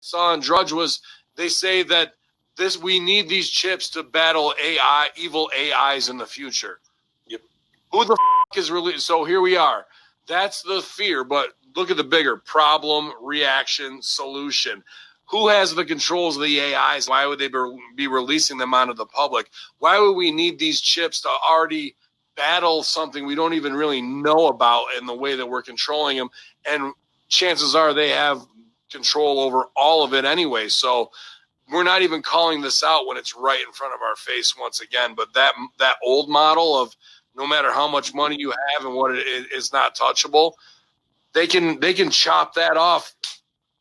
saw on Drudge was they say that we need these chips to battle evil AIs in the future. Yep. Who the is really? So here we are. That's the fear, but look at the bigger problem, reaction, solution. Who has the controls of the AIs? Why would they be releasing them onto the public? Why would we need these chips to already battle something we don't even really know about in the way that we're controlling them? And chances are they have control over all of it anyway. So we're not even calling this out when it's right in front of our face once again. But that old model of no matter how much money you have and what it is not touchable, they can chop that off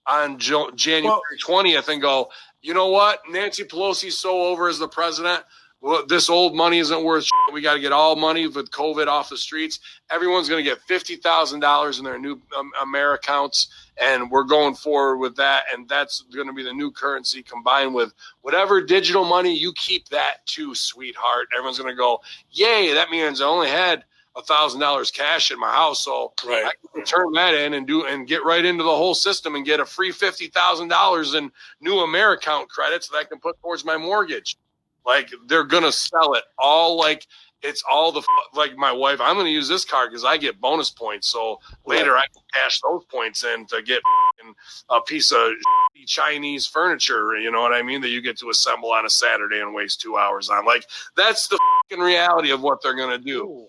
on January 20th and go, you know what? Nancy Pelosi's so over as the president. Well, this old money isn't worth shit. We got to get all money with COVID off the streets. Everyone's going to get $50,000 in their new America accounts, and we're going forward with that. And that's going to be the new currency combined with whatever digital money you keep that too, sweetheart. Everyone's going to go, yay, that means I only had $1,000 cash in my house, so I can turn that in and get right into the whole system and get a free $50,000 in new America account credits that I can put towards my mortgage. Like they're gonna sell it all, like it's all like my wife. I'm gonna use this card because I get bonus points, so later I can cash those points in to get a piece of Chinese furniture. You know what I mean? That you get to assemble on a Saturday and waste 2 hours on. Like that's the reality of what they're gonna do.